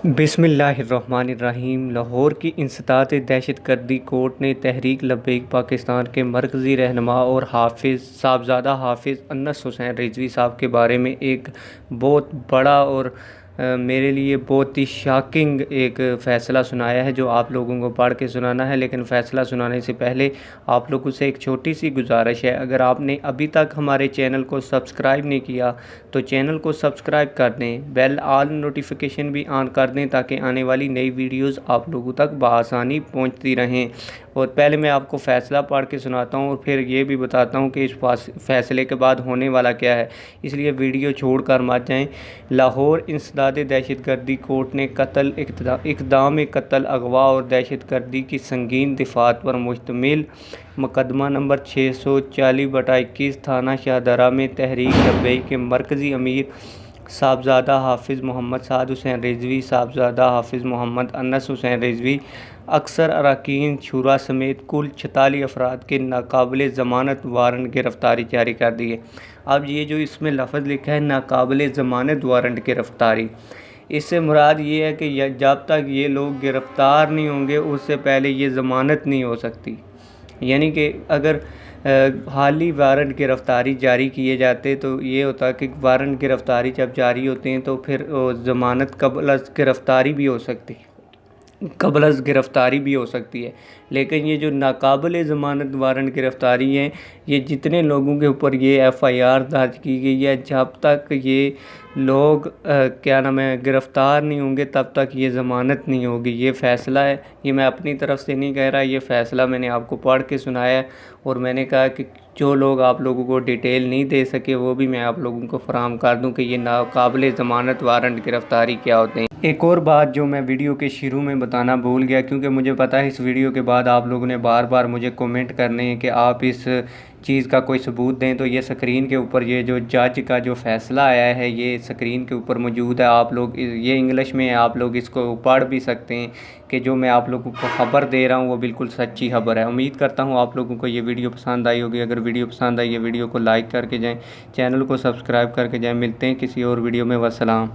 बिस्मिल्लाहिर्रहमानिर्रहीम। लाहौर की इंसदाद दहशतगर्दी कोर्ट ने तहरीक लब्बैक पाकिस्तान के मरकज़ी रहनुमा और साहबज़ादा हाफिज़ अनस हुसैन रिजवी साहब के बारे में एक बहुत बड़ा और मेरे लिए बहुत ही शॉकिंग एक फ़ैसला सुनाया है, जो आप लोगों को पढ़ के सुनाना है। लेकिन फ़ैसला सुनाने से पहले आप लोगों से एक छोटी सी गुजारिश है, अगर आपने अभी तक हमारे चैनल को सब्सक्राइब नहीं किया तो चैनल को सब्सक्राइब कर दें, बेल आल नोटिफिकेशन भी ऑन कर दें ताकि आने वाली नई वीडियोस आप लोगों तक बआसानी पहुंचती रहें। और पहले मैं आपको फ़ैसला पढ़ के सुनाता हूं और फिर ये भी बताता हूं कि इस फ़ैसले के बाद होने वाला क्या है, इसलिए वीडियो छोड़कर मत जाएं। लाहौर इंसदाद दहशतगर्दी कोर्ट ने इक़दाम कत्ल, अगवा और दहशतगर्दी की संगीन दिफ़ात पर मुश्तमिल मुकदमा नंबर 640/21 थाना शाहदरा में तहरीक लब्बैक के मरकज़ी अमीर साहबज़ादा हाफिज़ मोहम्मद साद हुसैन रिजवी, साहबज़ादा हाफिज़ मोहम्मद अनस हुसैन रिजवी, अक्सर अरकान शुरा समेत कुल 46 अफराद के नाकाबिल ज़मानत वारंट गिरफ़्तारी जारी कर दी है। अब ये जो इसमें लफ्ज़ लिखा है नाकाबिल ज़मानत वारंट गिरफ़्तारी, इससे मुराद ये है कि जब तक ये लोग गिरफ़्तार नहीं होंगे उससे पहले ये ज़मानत नहीं हो सकती। यानी कि अगर हाली वारंट गिरफ़्तारी जारी किए जाते तो ये होता कि वारंट गिरफ़्तारी जब जारी होते हैं तो फिर ज़मानत क़ब्ल गिरफ़्तारी भी हो सकती है, लेकिन ये जो नाकाबिल ज़मानत वारंट गिरफ़्तारी है, ये जितने लोगों के ऊपर ये एफ़आईआर दर्ज की गई है, जब तक ये लोग गिरफ़्तार नहीं होंगे तब तक ये ज़मानत नहीं होगी। ये फ़ैसला है, ये मैं अपनी तरफ से नहीं कह रहा, ये फ़ैसला मैंने आपको पढ़ के सुनाया है। और मैंने कहा कि जो लोग आप लोगों को डिटेल नहीं दे सके वो भी मैं आप लोगों को फराहम कर दूं कि ये नाकाबिल ज़मानत वारंट गिरफ़्तारी क्या होते हैं। एक और बात जो मैं वीडियो के शुरू में बताना भूल गया, क्योंकि मुझे पता है इस वीडियो के बाद आप लोगों ने बार बार मुझे कमेंट करने हैं कि आप इस चीज़ का कोई सबूत दें, तो ये स्क्रीन के ऊपर ये जो जज का जो फ़ैसला आया है ये स्क्रीन के ऊपर मौजूद है। आप लोग ये इंग्लिश में है, आप लोग इसको पढ़ भी सकते हैं कि जो मैं आप लोगों को ख़बर दे रहा हूँ वो बिल्कुल सच्ची खबर है। उम्मीद करता हूँ आप लोगों को ये वीडियो पसंद आई होगी। अगर वीडियो पसंद आई, ये वीडियो को लाइक करके जाएँ, चैनल को सब्सक्राइब करके जाएँ। मिलते हैं किसी और वीडियो में। वस्सलाम।